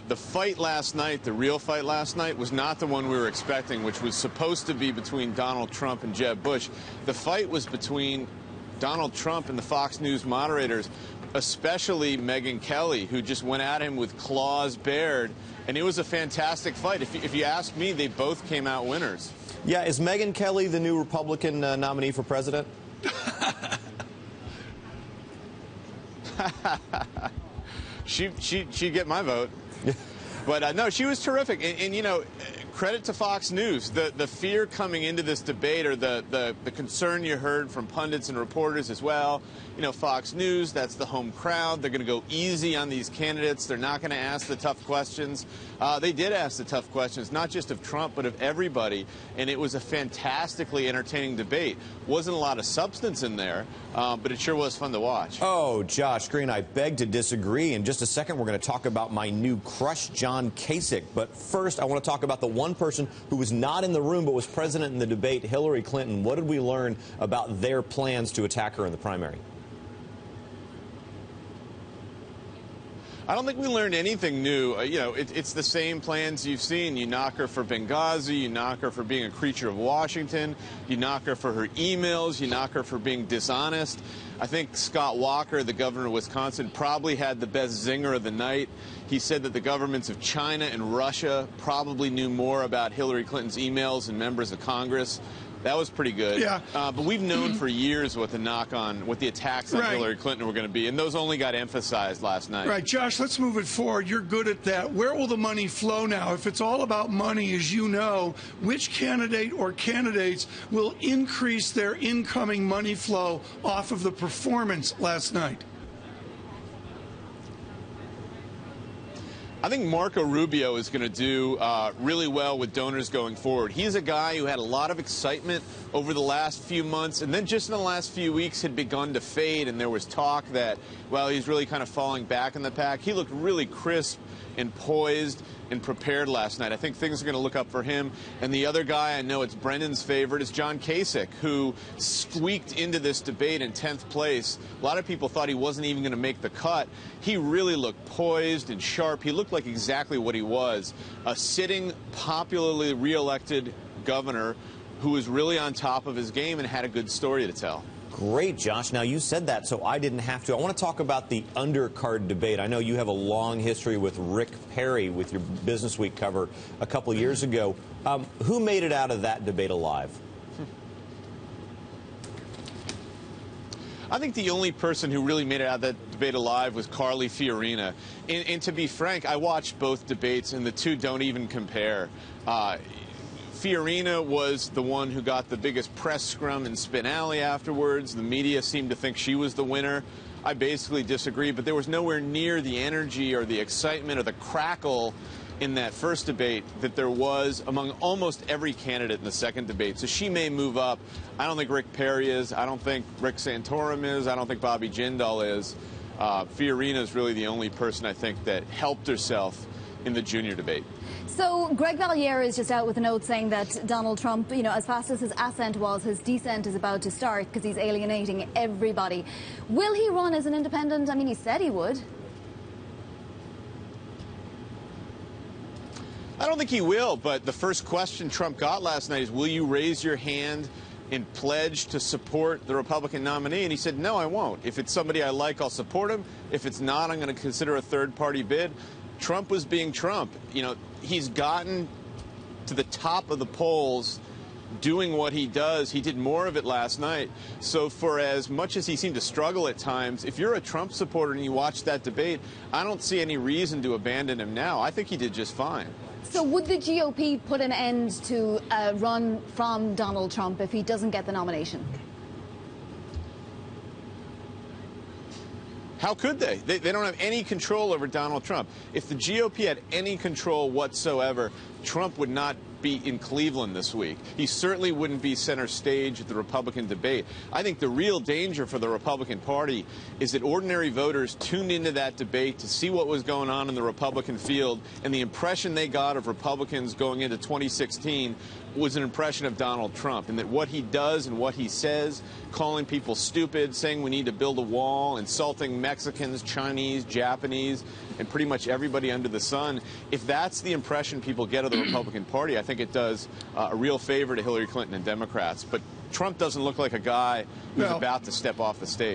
The fight last night, the real fight last night, was not the one we were expecting, which was supposed to be between Donald Trump and Jeb Bush. The fight was between Donald Trump and the Fox News moderators, especially Megyn Kelly, who just went at him with claws bared. And it was a fantastic fight. If you ask me, they both came out winners. Yeah, is Megyn Kelly the new Republican nominee for president? She'd get my vote. But no, she was terrific. And you know, credit to Fox News. The fear coming into this debate, or the concern you heard from pundits and reporters as well. You know, Fox News, that's the home crowd. They're going to go easy on these candidates. They're not going to ask the tough questions. They did ask the tough questions, not just of Trump, but of everybody. And it was a fantastically entertaining debate. Wasn't a lot of substance in there, but it sure was fun to watch. Oh, Josh Green, I beg to disagree. In just a second, we're going to talk about my new crush, John Kasich. But first, I want to talk about the one person who was not in the room but was present in the debate, Hillary Clinton. What did we learn about their plans to attack her in the primary? I don't think we learned anything new. You know, it's the same plans you've seen. You knock her for Benghazi. You knock her for being a creature of Washington. You knock her for her emails. You knock her for being dishonest. I think Scott Walker, the governor of Wisconsin, probably had the best zinger of the night. He said that the governments of China and Russia probably knew more about Hillary Clinton's emails and members of Congress. That was pretty good. Yeah. But we've known for years what the attacks on Hillary Clinton were going to be, and those only got emphasized last night. Right, Josh, let's move it forward. You're good at that. Where will the money flow now? If it's all about money, as you know, which candidate or candidates will increase their incoming money flow off of the performance last night? I think Marco Rubio is going to do really well with donors going forward. He's a guy who had a lot of excitement over the last few months, and then just in the last few weeks had begun to fade, and there was talk that, well, he's really kind of falling back in the pack. He looked really crisp and poised and prepared last night. I think things are going to look up for him. And the other guy, I know it's Brendan's favorite, is John Kasich, who squeaked into this debate in 10th place. A lot of people thought he wasn't even going to make the cut. He really looked poised and sharp. He looked like exactly what he was, a sitting, popularly reelected governor who was really on top of his game and had a good story to tell. Great, Josh. Now, you said that, so I didn't have to. I want to talk about the Undercard debate. I know you have a long history with Rick Perry with your Business Week cover a couple years ago. Who made it out of that debate alive? I think the only person who really made it out of that debate alive was Carly Fiorina. And to be frank, I watched both debates, and the two don't even compare. Fiorina was the one who got the biggest press scrum in Spin Alley afterwards. The media seemed to think she was the winner. I basically disagree, but there was nowhere near the energy or the excitement or the crackle in that first debate that there was among almost every candidate in the second debate. So she may move up. I don't think Rick Perry is. I don't think Rick Santorum is. I don't think Bobby Jindal is. Fiorina is really the only person I think that helped herself in the junior debate. So Greg Valliere is just out with a note saying that Donald Trump, you know, as fast as his ascent was, his descent is about to start because he's alienating everybody. Will he run as an independent? I mean, he said he would. I don't think he will, but the first question Trump got last night is, will you raise your hand and pledge to support the Republican nominee? And he said, no, I won't. If it's somebody I like, I'll support him. If it's not, I'm going to consider a third-party bid. Trump was being Trump. You know, he's gotten to the top of the polls doing what he does. He did more of it last night. So for as much as he seemed to struggle at times, if you're a Trump supporter and you watch that debate, I don't see any reason to abandon him now. I think he did just fine. So would the GOP put an end to a run from Donald Trump if he doesn't get the nomination? How could they? They don't have any control over Donald Trump. If the GOP had any control whatsoever, Trump would not be in Cleveland this week. He certainly wouldn't be center stage at the Republican debate. I think the real danger for the Republican Party is that ordinary voters tuned into that debate to see what was going on in the Republican field, and the impression they got of Republicans going into 2016 was an impression of Donald Trump, and that what he does and what he says, calling people stupid, saying we need to build a wall, insulting Mexicans, Chinese, Japanese, and pretty much everybody under the sun, if that's the impression people get of the Republican Party, I think it does a real favor to Hillary Clinton and Democrats. But Trump doesn't look like a guy who's about to step off the stage.